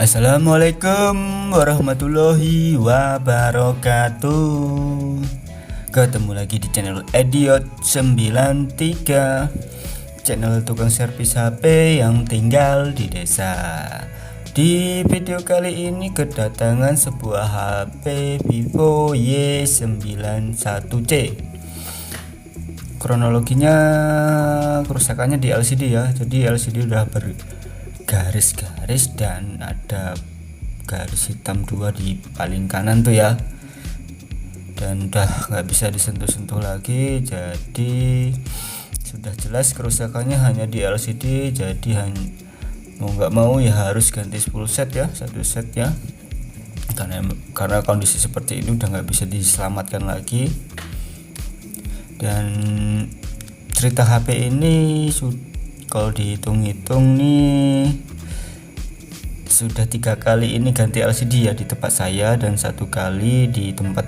Assalamualaikum warahmatullahi wabarakatuh. Ketemu lagi di channel Ediot 93, channel tukang servis HP yang tinggal di desa. Di video kali ini kedatangan sebuah HP Vivo Y91C. Kronologinya kerusakannya di LCD ya. Jadi LCD udah garis-garis dan ada garis hitam 2 di paling kanan tuh ya, dan udah nggak bisa disentuh-sentuh lagi. Jadi sudah jelas kerusakannya hanya di LCD, jadi mau nggak mau ya harus ganti full set ya, satu set ya, karena kondisi seperti ini udah nggak bisa diselamatkan lagi. Dan cerita HP ini kalau dihitung-hitung nih sudah 3 kali ini ganti LCD ya di tempat saya, dan 1 kali di tempat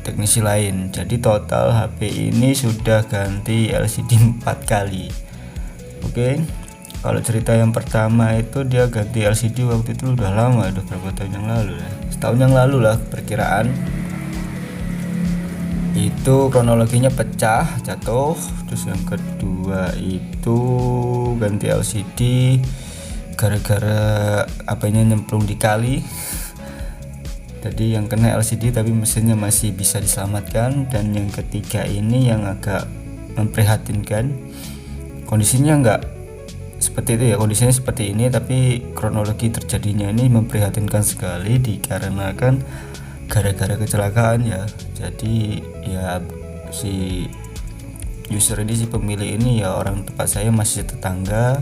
teknisi lain. Jadi total HP ini sudah ganti LCD 4 kali. Oke, kalau cerita yang pertama itu dia ganti LCD waktu itu udah lama, udah berapa tahun yang lalu ya, setahun yang lalu lah perkiraan. Itu kronologinya pecah, jatuh. Terus yang kedua itu ganti LCD gara-gara apanya nyemplung di kali. Jadi yang kena LCD tapi mesinnya masih bisa diselamatkan. Dan yang ketiga ini yang agak memprihatinkan, kondisinya enggak seperti itu ya, kondisinya seperti ini tapi kronologi terjadinya ini memprihatinkan sekali, dikarenakan gara-gara kecelakaan ya. Jadi ya si user ini, si pemilik ini ya orang tempat saya, masih tetangga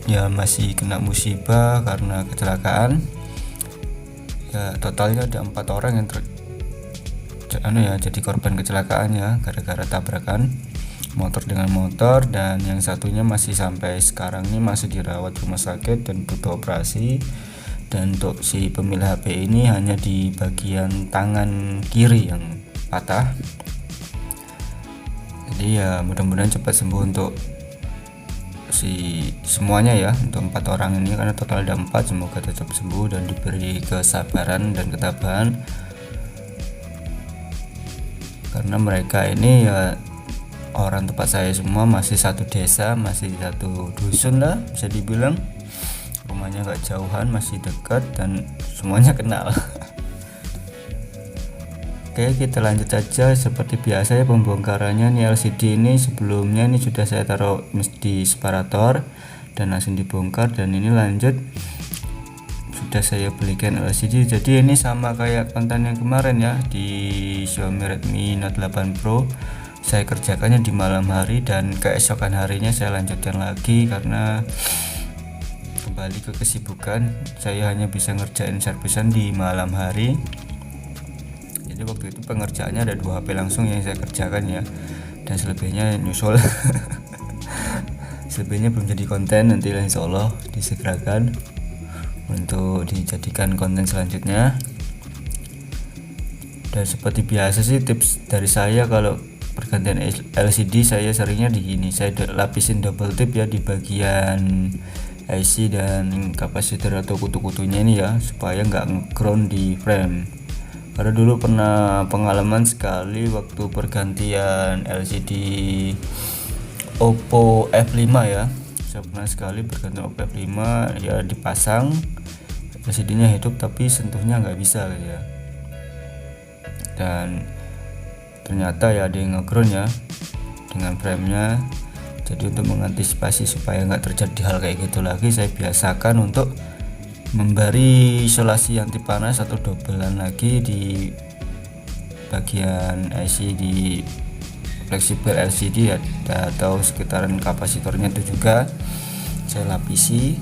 ya, masih kena musibah karena kecelakaan ya. Totalnya ada 4 orang yang jadi korban kecelakaan ya, gara-gara tabrakan motor dengan motor. Dan yang satunya masih sampai sekarang ini masih dirawat rumah sakit dan butuh operasi. Dan untuk si pemilik HP ini hanya di bagian tangan kiri yang patah. Jadi ya mudah-mudahan cepat sembuh untuk semuanya ya, untuk 4 orang ini, karena total ada 4. Semoga tetap sembuh dan diberi kesabaran dan ketabahan, karena mereka ini ya orang tempat saya semua, masih satu desa, masih satu dusun lah bisa dibilang. Rumahnya gak jauhan, masih dekat dan semuanya kenal. Oke, kita lanjut aja. Seperti biasa ya pembongkarannya nih, LCD ini sebelumnya ini sudah saya taruh di separator dan langsung dibongkar. Dan ini lanjut sudah saya belikan LCD. Jadi ini sama kayak konten yang kemarin ya, di Xiaomi Redmi Note 8 Pro. Saya kerjakannya di malam hari dan keesokan harinya saya lanjutkan lagi, karena kembali ke kesibukan, saya hanya bisa ngerjain servisan di malam hari. Jadi waktu itu pengerjaannya ada 2 HP langsung yang saya kerjakan ya, dan selebihnya nyusul. Selebihnya belum jadi konten, nanti insya Allah disegerakan untuk dijadikan konten selanjutnya. Dan seperti biasa sih, tips dari saya kalau pergantian LCD saya seringnya di gini, saya lapisin double tip ya di bagian IC dan kapasitor atau kutu-kutunya ini ya, supaya nggak ground di frame. Karena dulu pernah pengalaman sekali waktu pergantian LCD Oppo F5 ya, saya pernah sekali pergantian Oppo F5 ya, dipasang LCD nya hidup tapi sentuhnya nggak bisa gitu ya, dan ternyata ya ada yang nge-ground ya dengan framenya. Jadi untuk mengantisipasi supaya nggak terjadi hal kayak gitu lagi, saya biasakan untuk memberi isolasi anti panas atau dobelan lagi di bagian IC di fleksibel LCD ya, atau sekitaran kapasitornya itu juga saya lapisi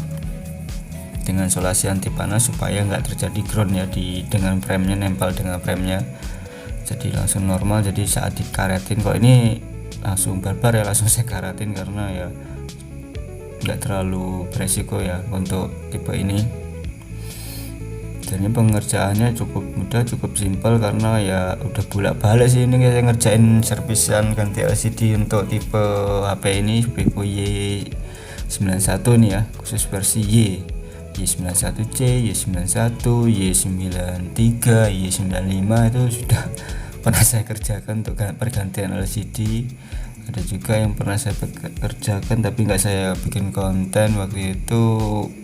dengan isolasi anti panas supaya nggak terjadi ground ya dengan framenya, nempel dengan framenya, jadi langsung normal. Jadi saat dikaretin, kalau ini langsung barbar ya, langsung saya karatin karena ya nggak terlalu beresiko ya untuk tipe ini. Dan pengerjaannya cukup mudah, cukup simpel, karena ya udah bolak-balik sih ini saya ngerjain servisan ganti LCD untuk tipe HP ini Vivo Y91 nih ya, khusus versi Y Y91C, Y91, Y93, Y95 itu sudah pernah saya kerjakan untuk pergantian LCD. Ada juga yang pernah saya kerjakan tapi nggak saya bikin konten waktu itu,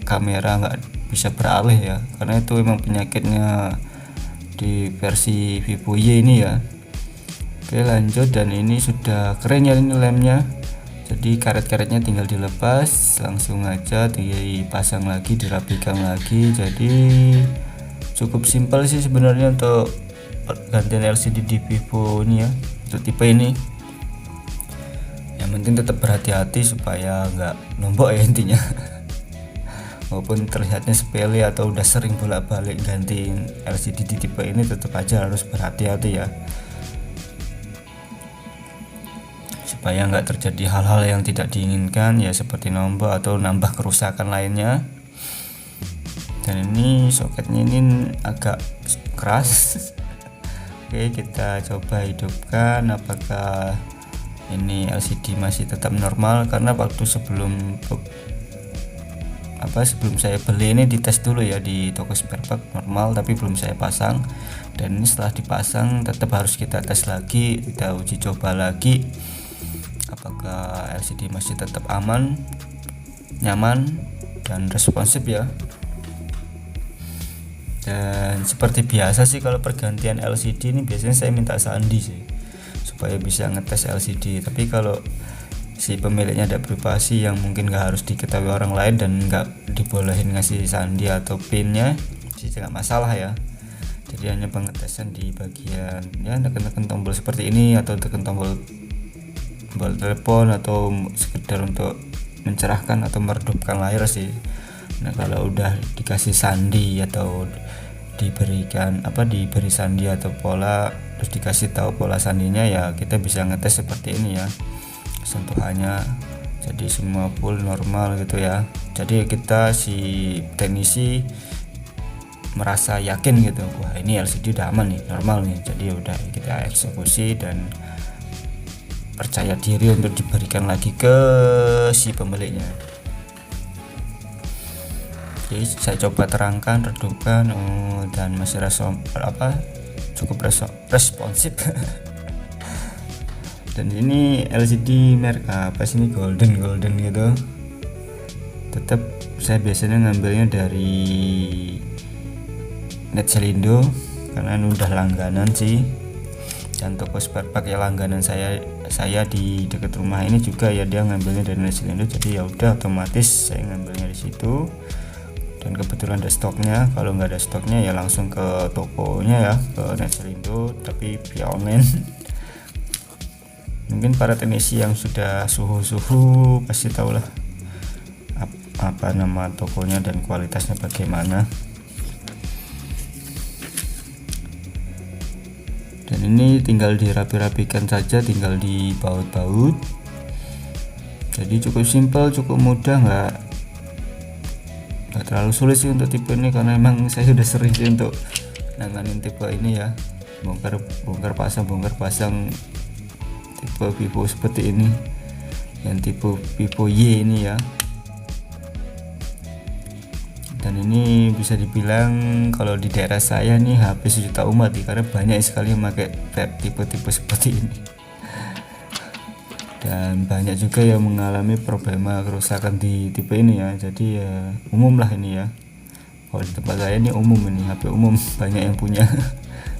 kamera nggak bisa beralih ya, karena itu memang penyakitnya di versi Vivo Y ini ya. Oke, lanjut. Dan ini sudah keren ya ini lemnya, jadi karet-karetnya tinggal dilepas, langsung aja dipasang lagi, dirapikan lagi. Jadi cukup simpel sih sebenarnya untuk pergantian LCD di Vivo ini ya, untuk tipe ini. Yang penting tetap berhati-hati supaya nggak nombok ya intinya. Walaupun terlihatnya sepele atau udah sering bolak-balik gantiin LCD di tipe ini, tetap aja harus berhati-hati ya, supaya nggak terjadi hal-hal yang tidak diinginkan ya, seperti nombok atau nambah kerusakan lainnya. Dan ini soketnya ini agak keras. Oke, kita coba hidupkan apakah ini LCD masih tetap normal, karena waktu sebelum saya beli ini dites dulu ya di toko spare part normal, tapi belum saya pasang. Dan ini setelah dipasang tetap harus kita tes lagi, kita uji coba lagi apakah LCD masih tetap aman, nyaman, dan responsif ya. Dan seperti biasa sih kalau pergantian LCD ini biasanya saya minta sandi sih, supaya bisa ngetes LCD. Tapi kalau si pemiliknya ada privasi yang mungkin nggak harus diketahui orang lain dan nggak dibolehin ngasih sandi atau pinnya sih, nggak masalah ya. Jadi hanya pengetesan di bagian ya, tekan-tekan tombol seperti ini, atau tekan tombol telepon, atau sekedar untuk mencerahkan atau meredupkan layar sih. Nah, kalau udah dikasih sandi atau diberi sandi atau pola, terus dikasih tahu pola sandinya ya, kita bisa ngetes seperti ini ya, sentuhannya jadi semua full normal gitu ya. Jadi kita si teknisi merasa yakin gitu, wah ini LCD udah aman nih, normal nih. Jadi udah kita eksekusi dan percaya diri untuk diberikan lagi ke si pemiliknya. Jadi saya coba terangkan, redupkan, dan masih cukup responsif. Dan ini LCD merek apa sih ini, golden gitu. Tetap saya biasanya ngambilnya dari Netselindo karena ini udah langganan sih, dan toko spare part ya langganan saya di dekat rumah ini juga ya, dia ngambilnya dari Netselindo. Jadi ya udah otomatis saya ngambilnya di situ. Dan kebetulan ada stoknya. Kalau nggak ada stoknya ya langsung ke tokonya ya, ke Netselindo, tapi via online. Mungkin para teknisi yang sudah suhu pasti tahulah apa nama tokonya dan kualitasnya bagaimana. Dan ini tinggal dirapi-rapikan saja, tinggal dibaut-baut. Jadi cukup simpel, cukup mudah, nggak terlalu sulit sih untuk tipe ini, karena emang saya sudah sering sih untuk nanganin tipe ini ya, bongkar pasang tipe Vivo seperti ini, yang tipe Vivo Y ini ya. Dan ini bisa dibilang kalau di daerah saya nih hampir sejuta umat nih, karena banyak sekali yang pakai tipe-tipe seperti ini. Dan banyak juga yang mengalami problema kerusakan di tipe ini ya. Jadi ya umum lah ini ya, kalau di tempat saya ini umum, ini HP umum, banyak yang punya.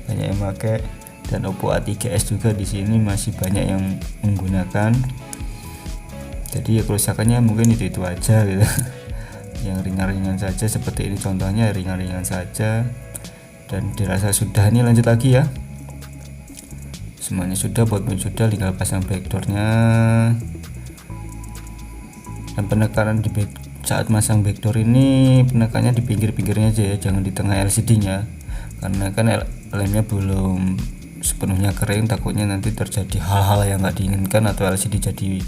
Banyak yang pakai. Dan Oppo A3s juga di sini masih banyak yang menggunakan. Jadi ya kerusakannya mungkin itu aja gitu. Yang ringan-ringan saja seperti ini contohnya, ringan-ringan saja. Dan dirasa sudah, ini lanjut lagi ya. Semuanya sudah, bautnya sudah, tinggal pasang backdoornya. Dan penekanan di saat masang backdoor ini, penekannya di pinggir-pinggirnya aja ya, jangan di tengah LCD nya, karena kan lemnya belum sepenuhnya kering, takutnya nanti terjadi hal-hal yang nggak diinginkan, atau LCD jadi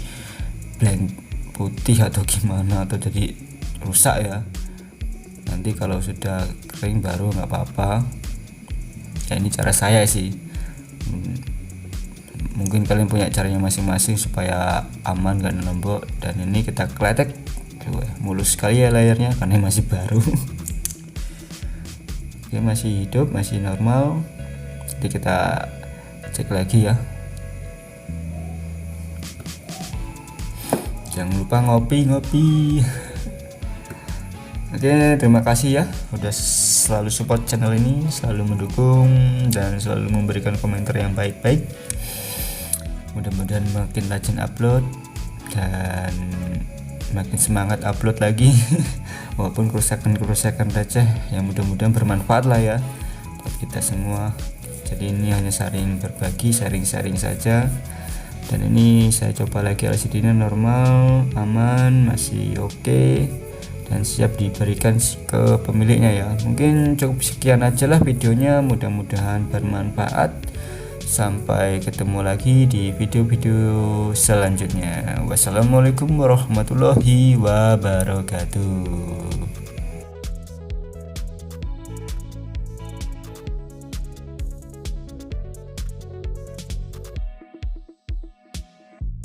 blank putih atau gimana, atau jadi rusak ya. Nanti kalau sudah kering baru nggak apa-apa ya. Ini cara saya sih, mungkin kalian punya caranya masing-masing supaya aman, gak nombok. Dan ini kita kletek mulus sekali ya layarnya karena masih baru. Oke, masih hidup, masih normal. Jadi kita cek lagi ya. Jangan lupa ngopi. Oke, terima kasih ya udah selalu support channel ini, selalu mendukung dan selalu memberikan komentar yang baik-baik. Mudah-mudahan makin rajin upload dan makin semangat upload lagi. Walaupun kerusakan receh yang mudah-mudahan bermanfaat lah ya buat kita semua. Jadi ini hanya berbagi, sharing saja. Dan ini saya coba lagi LCD-nya normal, aman, masih oke, dan siap diberikan ke pemiliknya ya. Mungkin cukup sekian aja lah videonya, mudah-mudahan bermanfaat. Sampai ketemu lagi di video-video selanjutnya. Wassalamualaikum warahmatullahi wabarakatuh.